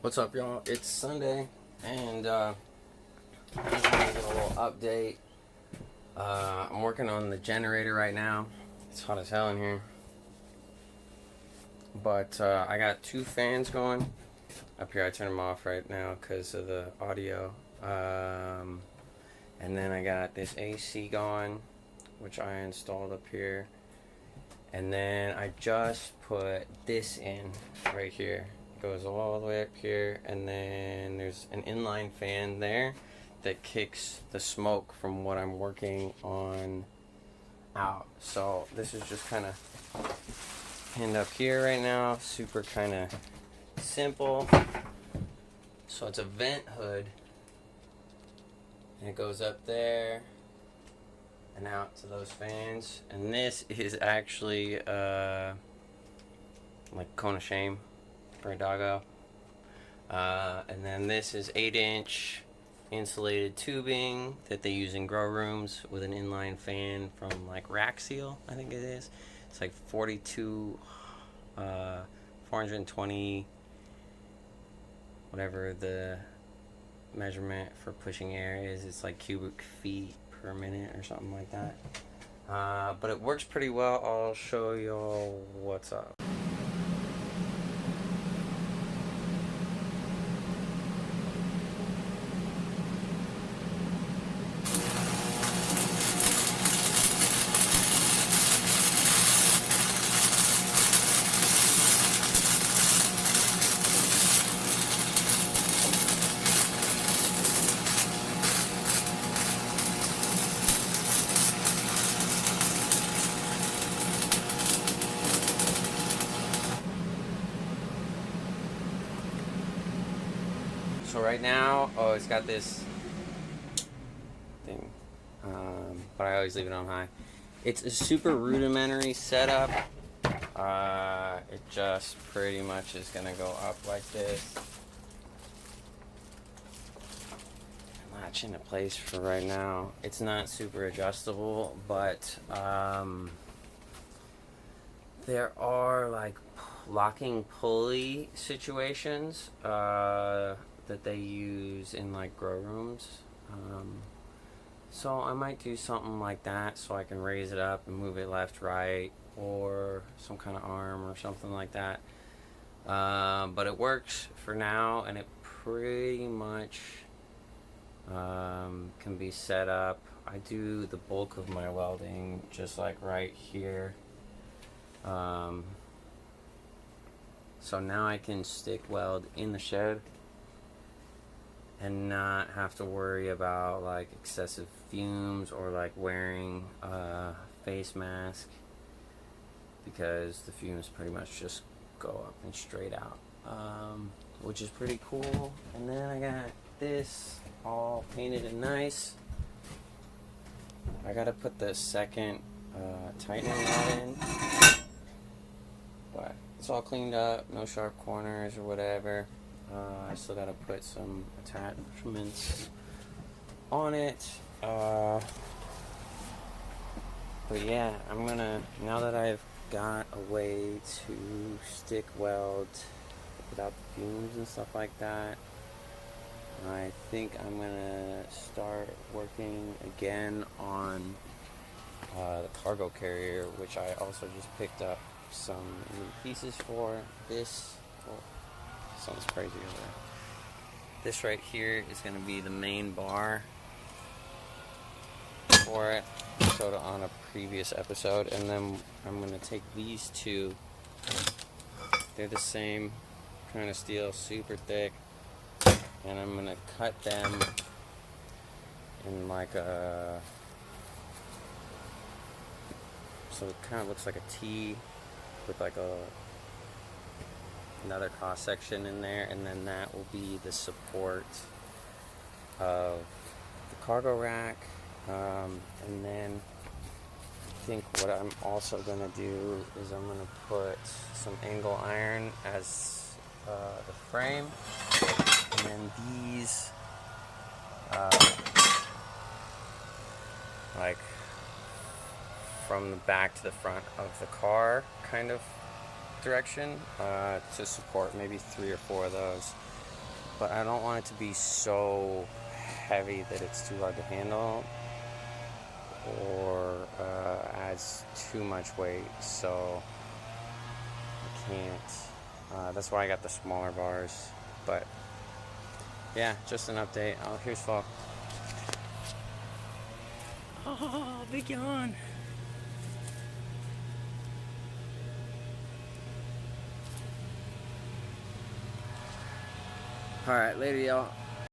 What's up, y'all? It's Sunday, and I just want to get a little update. I'm working on the generator right now. It's hot as hell in here. But I got two fans going. Up here, I turn them off right now because of the audio. And then I got this AC going, which I installed up here. And then I just put this in right here. It goes all the way up here, and then there's an inline fan there that kicks the smoke from what I'm working on out. So this is just kind of pinned up here right now. Super kind of simple. So it's a vent hood, and it goes up there and out to those fans. And this is actually like cone of shame for a doggo. And then this is 8-inch insulated tubing that they use in grow rooms with an inline fan from like Rack Seal, I think it is. It's like 420, whatever the measurement for pushing air is. It's like cubic feet per minute or something like that. But it works pretty well. I'll show y'all what's up. So right now, it's got this thing, but I always leave it on high. It's a super rudimentary setup. It just pretty much is gonna go up like this. Latch into place for right now. It's not super adjustable, but there are like locking pulley situations that they use in like grow rooms. So I might do something like that so I can raise it up and move it left, right, or some kind of arm or something like that. But it works for now, and it pretty much can be set up. I do the bulk of my welding just like right here. So now I can stick weld in the shed and not have to worry about like excessive fumes or like wearing a face mask, because the fumes pretty much just go up and straight out, which is pretty cool. And then I got this all painted and nice. I gotta put the second tightening rod in, but it's all cleaned up, no sharp corners or whatever. I still gotta put some attachments on it. But yeah, I'm gonna, now that I've got a way to stick weld without the fumes and stuff like that, I think I'm gonna start working again on the cargo carrier, which I also just picked up some new pieces for. This, well, sounds crazy over there. This right here is going to be the main bar for it. I showed it on a previous episode. And then I'm going to take these two. They're the same kind of steel, super thick. And I'm going to cut them in like a... So it kind of looks like a T with like another cross section in there, and then that will be the support of the cargo rack. And then I think what I'm also going to do is I'm going to put some angle iron as the frame, and then these like from the back to the front of the car kind of direction to support maybe 3 or 4 of those. but I don't want it to be so heavy that it's too hard to handle or adds too much weight, so I can't. That's why I got the smaller bars. But yeah, just an update. Oh, here's Fall. Oh, big yawn. Alright, later, y'all.